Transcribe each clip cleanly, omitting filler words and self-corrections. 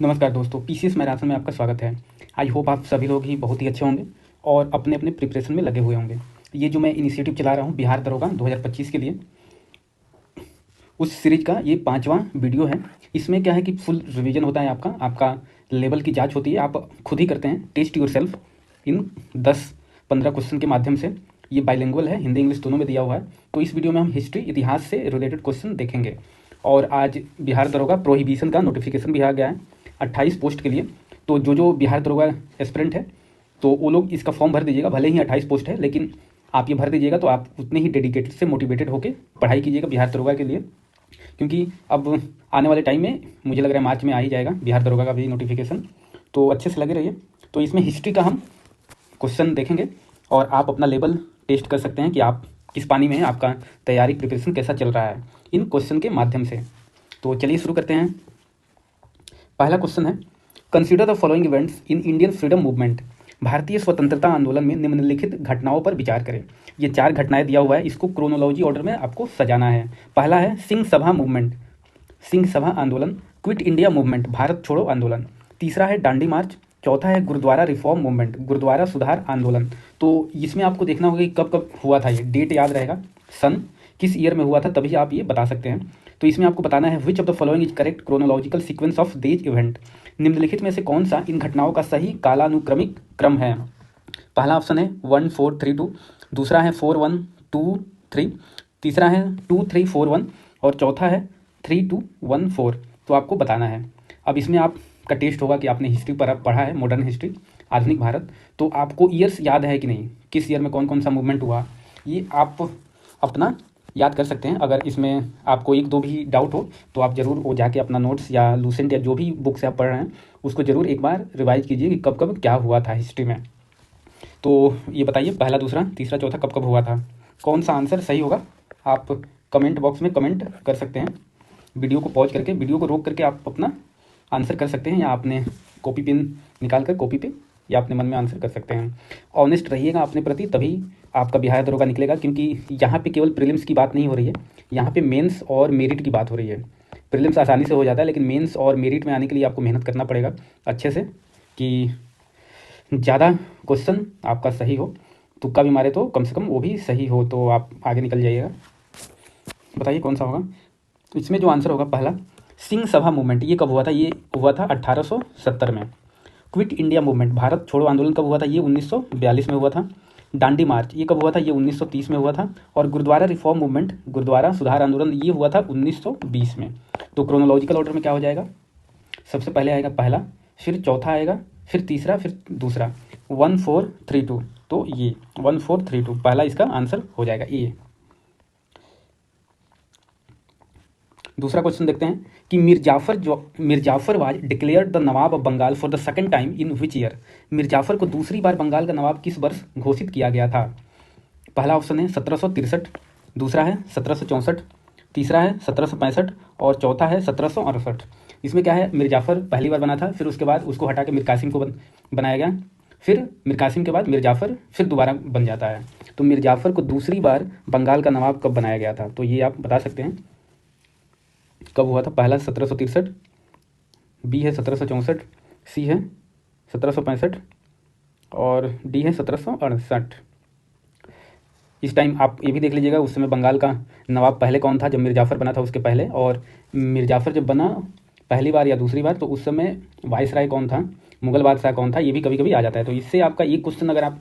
नमस्कार दोस्तों, PCS marathon में आपका स्वागत है। आई होप आप सभी लोग ही बहुत ही अच्छे होंगे और अपने अपने प्रिपरेशन में लगे हुए होंगे। ये जो मैं इनिशिएटिव चला रहा हूँ बिहार दरोगा 2025 के लिए, उस सीरीज का ये 5वां वीडियो है। इसमें क्या है कि फुल रिवीजन होता है, आपका लेवल की जांच होती है। आप खुद ही करते हैं, test yourself in 10-15 question के माध्यम से। ये बाइलिंगुअल है, हिंदी इंग्लिश दोनों में दिया हुआ है। तो इस वीडियो में हम हिस्ट्री, इतिहास से रिलेटेड क्वेश्चन देखेंगे। और आज बिहार दरोगा प्रोहिबिशन का नोटिफिकेशन भी आ गया है 28 पोस्ट के लिए। तो जो बिहार दरोगा एस्पिरेंट है तो वो लोग इसका फॉर्म भर दीजिएगा। भले ही 28 पोस्ट है, लेकिन आप ये भर दीजिएगा तो आप उतने ही डेडिकेटेड से मोटिवेटेड होकर पढ़ाई कीजिएगा बिहार दरोगा के लिए। क्योंकि अब आने वाले टाइम में मुझे लग रहा है मार्च में आ ही जाएगा बिहार दरोगा का भी नोटिफिकेशन। तो अच्छे से लगे रहिए। तो इसमें हिस्ट्री का हम क्वेश्चन देखेंगे और आप अपना लेवल टेस्ट कर सकते हैं कि आप किस पानी में हैं, आपका तैयारी प्रिपरेशन कैसा चल रहा है इन क्वेश्चन के माध्यम से। तो चलिए शुरू करते हैं। पहला क्वेश्चन है, consider the following events in Indian freedom movement. भारतीय स्वतंत्रता आंदोलन में निम्नलिखित घटनाओं पर विचार करें। ये 4 घटनाएं दिया हुआ है, इसको क्रोनोलॉजी ऑर्डर में आपको सजाना है। पहला है सिंह सभा मूवमेंट, सिंह सभा आंदोलन। क्विट इंडिया मूवमेंट, भारत छोड़ो आंदोलन। तीसरा है दांडी मार्च। चौथा है गुरुद्वारा रिफॉर्म मूवमेंट, गुरुद्वारा सुधार आंदोलन। तो इसमें आपको देखना होगा कि कब कब हुआ था, ये डेट याद रहेगा, सन किस ईयर में हुआ था, तभी आप ये बता सकते हैं। तो इसमें आपको बताना है which of the following is correct chronological sequence of these event. निम्नलिखित में से कौन सा इन घटनाओं का सही कालानुक्रमिक क्रम है। पहला ऑप्शन है 1432, दूसरा है 4123, तीसरा है 2341 और चौथा है 3214। तो आपको बताना है। अब इसमें आपका टेस्ट होगा कि आपने हिस्ट्री पर पढ़ा है, मॉडर्न हिस्ट्री, आधुनिक भारत। तो आपको ईयर्स याद है कि नहीं, किस ईयर में कौन कौन सा मूवमेंट हुआ, ये आप अपना याद कर सकते हैं। अगर इसमें आपको एक दो भी डाउट हो तो आप ज़रूर वो जाके अपना नोट्स या लूसेंट या जो भी बुक से आप पढ़ रहे हैं उसको ज़रूर एक बार रिवाइज कीजिए कि कब कब क्या हुआ था हिस्ट्री में। तो ये बताइए पहला, दूसरा, तीसरा, चौथा कब कब हुआ था, कौन सा आंसर सही होगा। आप कमेंट बॉक्स में कमेंट कर सकते हैं। वीडियो को पॉज करके, वीडियो को रोक करके आप अपना आंसर कर सकते हैं, या आपने कॉपी पेन निकाल कर कॉपी पे या अपने मन में आंसर कर सकते हैं। ऑनेस्ट रहिएगा अपने प्रति, तभी आपका बिहार दरोगा निकलेगा। क्योंकि यहाँ पे केवल प्रीलिम्स की बात नहीं हो रही है, यहाँ पे मेंस और मेरिट की बात हो रही है। प्रीलिम्स आसानी से हो जाता है, लेकिन मेंस और मेरिट में आने के लिए आपको मेहनत करना पड़ेगा अच्छे से, कि ज़्यादा क्वेश्चन आपका सही हो। तुक्का भी मारे तो कम से कम वो भी सही हो, तो आप आगे निकल जाइएगा। बताइए कौन सा होगा। तो इसमें जो आंसर होगा पहला, सिंह सभा मूवमेंट, ये कब हुआ था, ये हुआ था 1870 में। क्विट इंडिया मूवमेंट, भारत छोड़ो आंदोलन कब हुआ था, ये 1942 में हुआ था। दांडी मार्च ये कब हुआ था, ये 1930 में हुआ था। और गुरुद्वारा रिफॉर्म मूवमेंट, गुरुद्वारा सुधार आंदोलन, ये हुआ था 1920 में। तो क्रोनोलॉजिकल ऑर्डर में क्या हो जाएगा, सबसे पहले आएगा पहला, फिर चौथा आएगा, फिर तीसरा, फिर दूसरा, 1432। तो ये 1432 पहला इसका आंसर हो जाएगा ये। दूसरा क्वेश्चन देखते हैं कि Mir Jafar was declared the nawab of Bengal for the second time in which year. Mir Jafar को दूसरी बार बंगाल का नवाब किस वर्ष घोषित किया गया था। पहला ऑप्शन है 1763, दूसरा है 1764, तीसरा है 1765 और चौथा है 1768। इसमें क्या है, मीर जाफर पहली बार बना था, फिर उसके बाद उसको हटा के मीर कासिम को बनाया गया, फिर मीर कासिम के बाद मीर जाफर फिर दोबारा बन जाता है। तो मीर जाफर को दूसरी बार बंगाल का नवाब कब बनाया गया था, तो ये आप बता सकते हैं कब हुआ था। पहला 1763, बी है 1764, सी है 1765 और डी है 1768। इस टाइम आप ये भी देख लीजिएगा उस समय बंगाल का नवाब पहले कौन था, जब मीर जाफर बना था उसके पहले, और मीर जाफर जब बना पहली बार या दूसरी बार तो उस समय वाइसराय कौन था, मुगल बादशाह कौन था, ये भी कभी कभी आ जाता है। तो इससे आपका एक क्वेश्चन अगर आप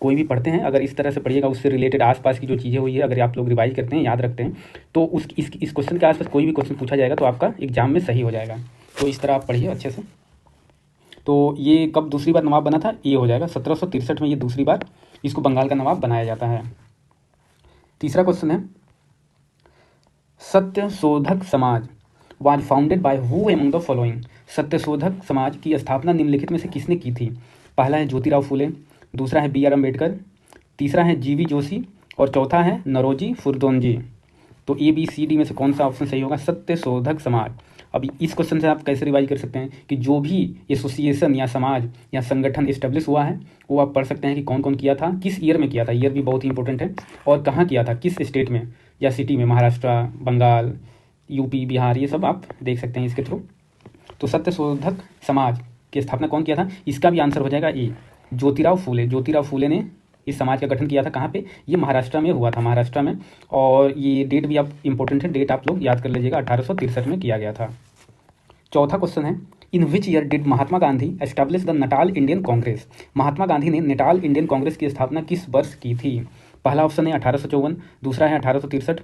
कोई भी पढ़ते हैं, अगर इस तरह से पढ़िएगा, उससे रिलेटेड आसपास की जो चीज़ें हुई है अगर आप लोग रिवाइज करते हैं, याद रखते हैं, तो इस क्वेश्चन के आसपास कोई भी क्वेश्चन पूछा जाएगा तो आपका एग्जाम में सही हो जाएगा। तो इस तरह आप पढ़िए अच्छे से। तो ये कब दूसरी बार नवाब बना था, ये हो जाएगा 1763 में, ये दूसरी बार इसको बंगाल का नवाब बनाया जाता है। तीसरा क्वेश्चन है, Satyashodhak Samaj was founded by who among the following. Satyashodhak Samaj की स्थापना निम्नलिखित में से किसने की थी। पहला है ज्योतिराव फूले, दूसरा है बी आर अम्बेडकर, तीसरा है जी वी जोशी और चौथा है नरोजी फुरदोंजी। तो ए बी सी डी में से कौन सा ऑप्शन सही होगा, सत्यशोधक समाज। अब इस क्वेश्चन से आप कैसे रिवाइज कर सकते हैं कि जो भी एसोसिएशन या समाज या संगठन इस्टेब्लिश हुआ है वो आप पढ़ सकते हैं कि कौन कौन किया था, किस ईयर में किया था, ईयर भी बहुत ही इंपॉर्टेंट है, और कहाँ किया था, किस स्टेट में या सिटी में, महाराष्ट्र, बंगाल, यूपी, बिहार, ये सब आप देख सकते हैं इसके थ्रू। तो सत्यशोधक समाज की स्थापना कौन किया था? इसका भी आंसर हो जाएगा ए, ज्योतिराव फूले। ज्योतिराव फूले ने इस समाज का गठन किया था। कहाँ पे? ये महाराष्ट्र में हुआ था, महाराष्ट्र में। और ये डेट भी आप इंपॉर्टेंट है, डेट आप लोग याद कर लीजिएगा, 1863 में किया गया था। चौथा क्वेश्चन है, in which year did Mahatma Gandhi establish the Natal Indian Congress? Mahatma Gandhi ने नटाल इंडियन कांग्रेस की स्थापना किस वर्ष की थी? पहला ऑप्शन है 1854, दूसरा है 1863,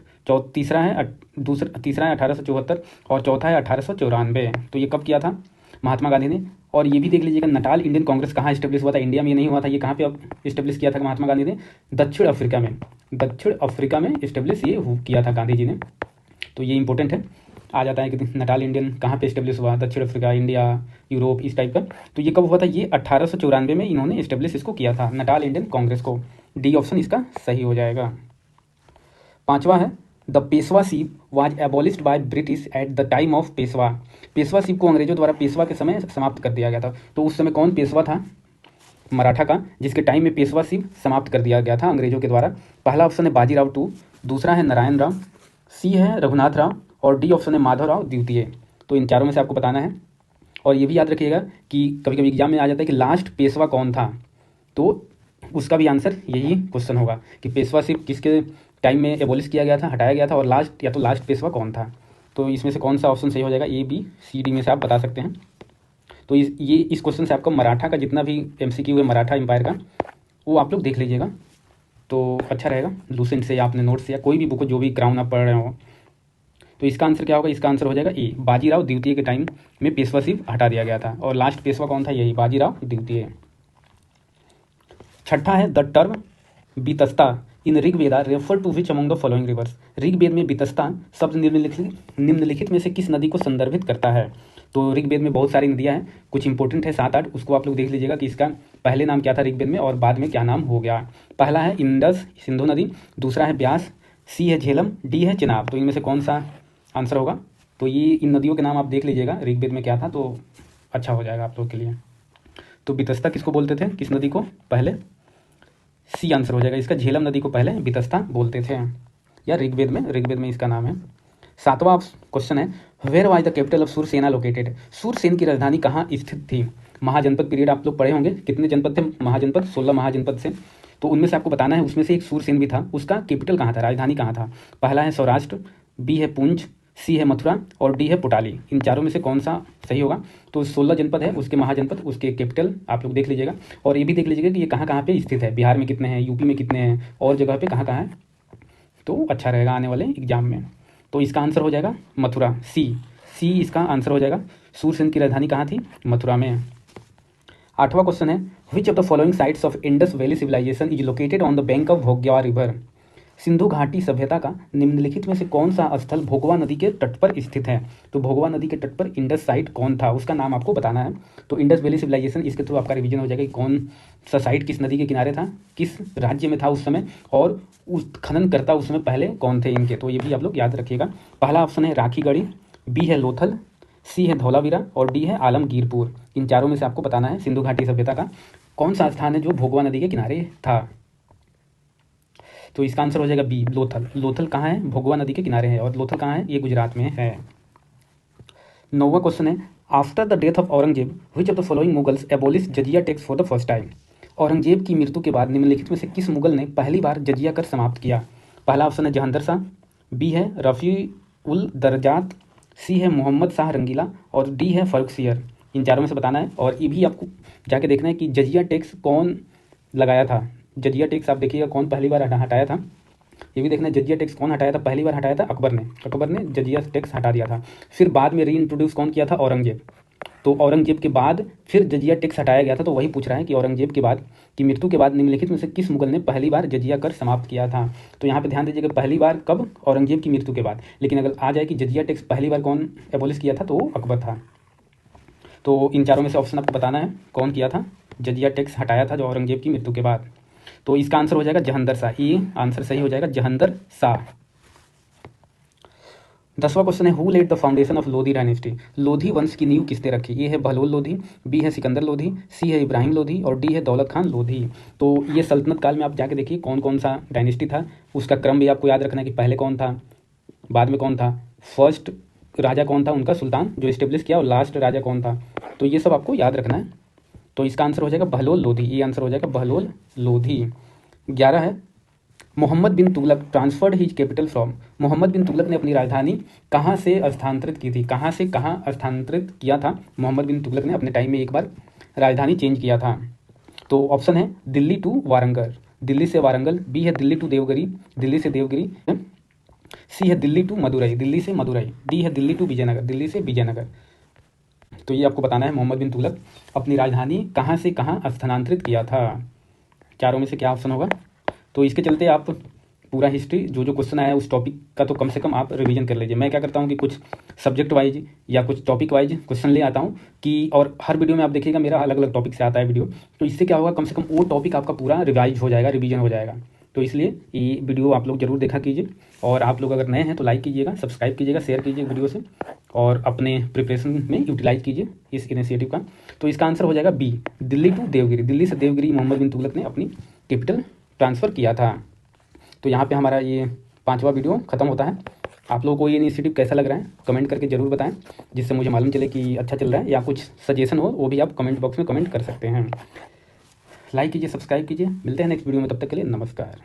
तीसरा है 1874 और चौथा है 1894। तो ये कब किया था महात्मा गांधी ने? और ये भी देख लीजिएगा, नटाल इंडियन कांग्रेस कहाँ इस्टेब्लिश हुआ था? इंडिया में ये नहीं हुआ था। ये कहाँ पे अब इस्टेब्लिश किया था महात्मा गांधी ने? दक्षिण अफ्रीका में। दक्षिण अफ्रीका में इस्टेब्लिश ये किया था गांधी जी ने। तो ये इंपॉर्टेंट है, आ जाता है कि नटाल इंडियन कहाँ पे इस्टेब्लिश हुआ? दक्षिण अफ्रीका, इंडिया, यूरोप, इस टाइप का। तो ये कब हुआ था? ये 1894 में इन्होंने इस्टेब्लिश इसको किया था, नटाल इंडियन कांग्रेस को। डी ऑप्शन इसका सही हो जाएगा। पांचवा है, the Peshwaship was abolished by British at the time of Peshwa. Peshwaship को अंग्रेजों द्वारा पेशवा के समय समाप्त कर दिया गया था। तो उस समय कौन पेशवा था मराठा का, जिसके टाइम में पेशवाशिप समाप्त कर दिया गया था अंग्रेजों के द्वारा? पहला ऑप्शन है बाजीराव टू, दूसरा है नारायण राव, सी है रघुनाथ राव और डी ऑप्शन है माधवराव द्वितीय। तो इन चारों में से आपको बताना है। और ये भी याद रखिएगा कि कभी कभी एग्जाम में आ जाता है कि लास्ट पेशवा कौन था, तो उसका भी आंसर यही क्वेश्चन होगा कि पेशवाशिप किसके टाइम में एबॉलिश किया गया था, हटाया गया था, और लास्ट या तो लास्ट पेशवा कौन था। तो इसमें से कौन सा ऑप्शन सही हो जाएगा? ए, बी, सी, डी में से आप बता सकते हैं। तो इस क्वेश्चन से आपको मराठा का जितना भी MCQ है मराठा एम्पायर का, वो आप लोग देख लीजिएगा तो अच्छा रहेगा, लूसेंट से या अपने नोट्स से या कोई भी बुक जो भी क्राउन आप पढ़ रहे हो। तो इसका आंसर क्या होगा? इसका आंसर हो जाएगा ए, बाजीराव द्वितीय के टाइम में पेशवाशिप हटा दिया गया था और लास्ट पेशवा कौन था? यही बाजीराव द्वितीय। छठा है, the term Vitasta in Rigveda refer to which among the following rivers? Rigveda में बीतस्ता शब्द निम्नलिखित में से किस नदी को संदर्भित करता है? तो ऋग्वेद में बहुत सारी नदियां हैं, कुछ इंपॉर्टेंट है 7-8, उसको आप लोग देख लीजिएगा कि इसका पहले नाम क्या था ऋग्वेद में और बाद में क्या नाम हो गया। पहला है इंडस सिंधु नदी, दूसरा है ब्यास, सी है झेलम, डी है चिनाब। तो इनमें से कौन सा आंसर होगा? तो ये इन नदियों के नाम आप देख लीजिएगा ऋग्वेद में क्या था, तो अच्छा हो जाएगा आप लोग के लिए। तो बीतस्ता किसको बोलते थे, किस नदी को? पहले सी आंसर हो जाएगा इसका, झेलम नदी को पहले बीतस्ता बोलते थे, या ऋग्वेद में इसका नाम है। सातवां क्वेश्चन है, where was the capital of Surasena located? Surasena की राजधानी कहाँ स्थित थी? महाजनपद पीरियड आप लोग पढ़े होंगे, कितने जनपद थे महाजनपद? 16 महाजनपद से। तो उनमें से आपको बताना है, उसमें से एक सूरसेन भी था, उसका कैपिटल कहाँ था, राजधानी कहाँ था? पहला है सौराष्ट्र, बी है पुंछ, सी है मथुरा और डी है पुटाली। इन चारों में से कौन सा सही होगा? तो 16 जनपद है, उसके महाजनपद, उसके कैपिटल आप लोग देख लीजिएगा। और ये भी देख लीजिएगा कि ये कहाँ कहाँ पे स्थित है, बिहार में कितने हैं, यूपी में कितने हैं, और जगह पे कहाँ कहाँ है, तो अच्छा रहेगा आने वाले एग्जाम में। तो इसका आंसर हो जाएगा मथुरा, सी इसका आंसर हो जाएगा। सूरसेन की राजधानी कहाँ थी? मथुरा में। आठवां क्वेश्चन है, which of the following sites of Indus valley civilisation is located on the bank of Bhogava river? Sindhu घाटी सभ्यता का निम्नलिखित में से कौन सा स्थल भोगवा नदी के तट पर स्थित है? तो भोगवा नदी के तट पर इंडस साइट कौन था, उसका नाम आपको बताना है। तो इंडस वैली सिविलाइजेशन, इसके थ्रू आपका रिवीजन हो जाएगा कि कौन सा साइट किस नदी के किनारे था, किस राज्य में था उस समय, और उस खननकर्ता उस समय पहले कौन थे इनके। तो ये भी आप लोग याद रखिएगा। पहला ऑप्शन है राखीगढ़ी, बी है लोथल, सी है धौलावीरा और डी है आलमगीरपुर। इन चारों में से आपको बताना है सिंधु घाटी सभ्यता का कौन सा स्थान है जो भोगवा नदी के किनारे था। तो इसका आंसर हो जाएगा बी, लोथल। लोथल कहाँ है? भोगवा नदी के किनारे है। और लोथल कहाँ है? ये गुजरात में है। 9वां क्वेश्चन है, after the death of Aurangzeb which of the following Mughals abolish jizya tax for the first time? Aurangzeb की मृत्यु के बाद निम्नलिखित में से किस मुगल ने पहली बार जजिया कर समाप्त किया? पहला ऑप्शन है जहांदर शाह, बी है रफ़ी उल दरजात, सी है मोहम्मद शाह रंगीला और डी है फर्रुखसियर। इन चारों में से बताना है। और ये भी आपको जाके देखना है कि जजिया टैक्स कौन लगाया था। जजिया टैक्स आप देखिएगा कौन पहली बार हटाया था, ये भी देखना है। जजिया टैक्स कौन हटाया था? पहली बार हटाया था अकबर ने जजिया टैक्स हटा दिया था। फिर बाद में री इंट्रोड्यूस कौन किया था? औरंगजेब। तो औरंगजेब के बाद फिर जजिया टैक्स हटाया गया था। तो वही पूछ रहा है कि औरंगजेब के बाद की मृत्यु के बाद निम्नलिखित में से किस मुगल ने पहली बार जजिया कर समाप्त किया था? तो यहाँ पे ध्यान दीजिएगा, पहली बार कब? औरंगजेब की मृत्यु के बाद। लेकिन अगर आ जाए कि जजिया टैक्स पहली बार कौन एबॉलिश किया था, तो वो अकबर था। तो इन चारों में से ऑप्शन आपको बताना है कौन किया था, जजिया टैक्स हटाया था जो औरंगजेब की मृत्यु के बाद। तो इसका आंसर हो जाएगा जहांदर शाह। ये आंसर सही हो जाएगा, जहांदर शाह। 10वां क्वेश्चन है, who led the foundation of Lodhi dynasty? Lodhi वंश की नींव किसने रखी? ए है बहलोल लोधी, बी है सिकंदर लोधी, सी है इब्राहिम लोधी और डी है दौलत खान लोधी। तो ये सल्तनत काल में आप जाके देखिए कौन कौन सा डायनेस्टी था, उसका क्रम भी आपको याद रखना है कि पहले कौन था, बाद में कौन था, फर्स्ट राजा कौन था उनका, सुल्तान जो इस्टेब्लिश किया, और लास्ट राजा कौन था, तो ये सब आपको याद रखना है। तो इसका आंसर हो जाएगा बहलोल लोधी, ये आंसर हो जाएगा बहलोल लोधी। 11 है, Muhammad bin Tughlaq transferred his capital from, Muhammad bin Tughlaq ने अपनी राजधानी कहाँ से स्थानांतरित की थी, कहाँ से कहाँ स्थानांतरित किया था मोहम्मद बिन तुगलक ने अपने टाइम में एक बार राजधानी चेंज किया था। तो ऑप्शन है दिल्ली टू वारंगल, दिल्ली से वारंगल, बी है दिल्ली टू देवगिरी, दिल्ली से देवगिरी, सी है दिल्ली टू मदुरई, दिल्ली से मदुरई, डी है दिल्ली टू विजयनगर, दिल्ली से विजयनगर। तो ये आपको बताना है मोहम्मद बिन तुगलक अपनी राजधानी कहाँ से कहाँ स्थानांतरित किया था। चारों में से क्या ऑप्शन होगा। तो इसके चलते आप पूरा हिस्ट्री जो जो क्वेश्चन आया उस टॉपिक का तो कम से कम आप रिवीजन कर लीजिए। मैं क्या करता हूँ कि कुछ सब्जेक्ट वाइज या कुछ टॉपिक वाइज क्वेश्चन ले आता हूँ कि, और हर वीडियो में आप देखिएगा मेरा अलग अलग टॉपिक से आता है वीडियो, तो इससे क्या होगा, कम से कम वो टॉपिक आपका पूरा रिवाइज हो जाएगा, रिवीजन हो जाएगा। तो इसलिए ये वीडियो आप लोग जरूर देखा कीजिए, और आप लोग अगर नए हैं तो लाइक कीजिएगा, सब्सक्राइब कीजिएगा, शेयर कीजिए वीडियो से, और अपने प्रिपरेशन में यूटिलाइज कीजिए इस इनिशिएटिव का। तो इसका आंसर हो जाएगा बी, दिल्ली टू देवगिरी, दिल्ली से देवगिरी मोहम्मद बिन तुगलक ने अपनी कैपिटल ट्रांसफ़र किया था। तो यहाँ पे हमारा ये 5वां वीडियो ख़त्म होता है। आप लोगों को ये इनिशिएटिव कैसा लग रहा है कमेंट करके ज़रूर बताएं, जिससे मुझे मालूम चले कि अच्छा चल रहा है, या कुछ सजेशन हो वो भी आप कमेंट बॉक्स में कमेंट कर सकते हैं। लाइक कीजिए, सब्सक्राइब कीजिए, मिलते हैं नेक्स्ट वीडियो में, तब तक के लिए नमस्कार।